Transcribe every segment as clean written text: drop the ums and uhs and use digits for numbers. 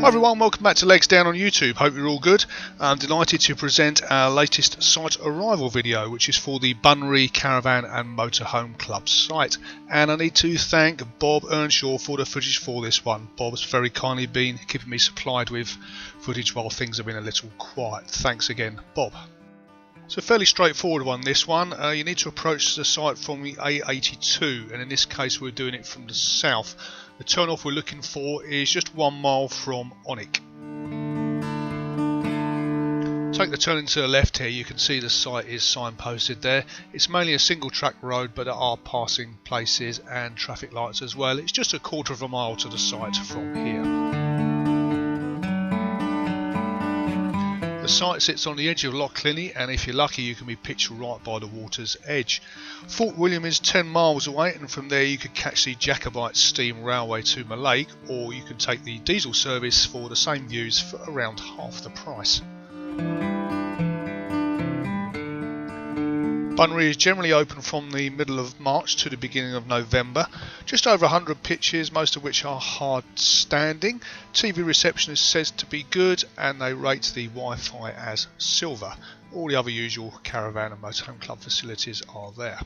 everyone, welcome back to Legs Down on YouTube. Hope you're all good. I'm delighted to present our latest site arrival video, which is for the Bunree Caravan and Motorhome Club site. And I need to thank Bob Earnshaw for the footage for this one. Bob's very kindly been keeping me supplied with footage while things have been a little quiet. Thanks again, Bob. So fairly straightforward one, this one. You need to approach the site from the A82, and in this case we're doing it from the south. The turn-off we're looking for is just 1 mile from Onick. Take the turn to the left here. You can see the site is signposted there. It's mainly a single track road, but there are passing places and traffic lights as well. It's just a 1/4 of a mile to the site from here. The site sits on the edge of Loch Linney, and if you're lucky you can be pitched right by the water's edge. Fort William is 10 miles away, and from there you could catch the Jacobite Steam Railway to Malake, or you can take the diesel service for the same views for around half the price. Bunree is generally open from the middle of March to the beginning of November. Just over 100 pitches, most of which are hard standing. TV reception is said to be good, and they rate the Wi-Fi as silver. All the other usual caravan and motorhome club facilities are there.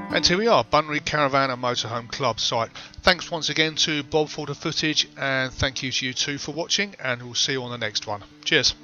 And here we are, Bunree Caravan and Motorhome Club site. Thanks once again to Bob for the footage, and thank you to you too for watching, and we'll see you on the next one. Cheers.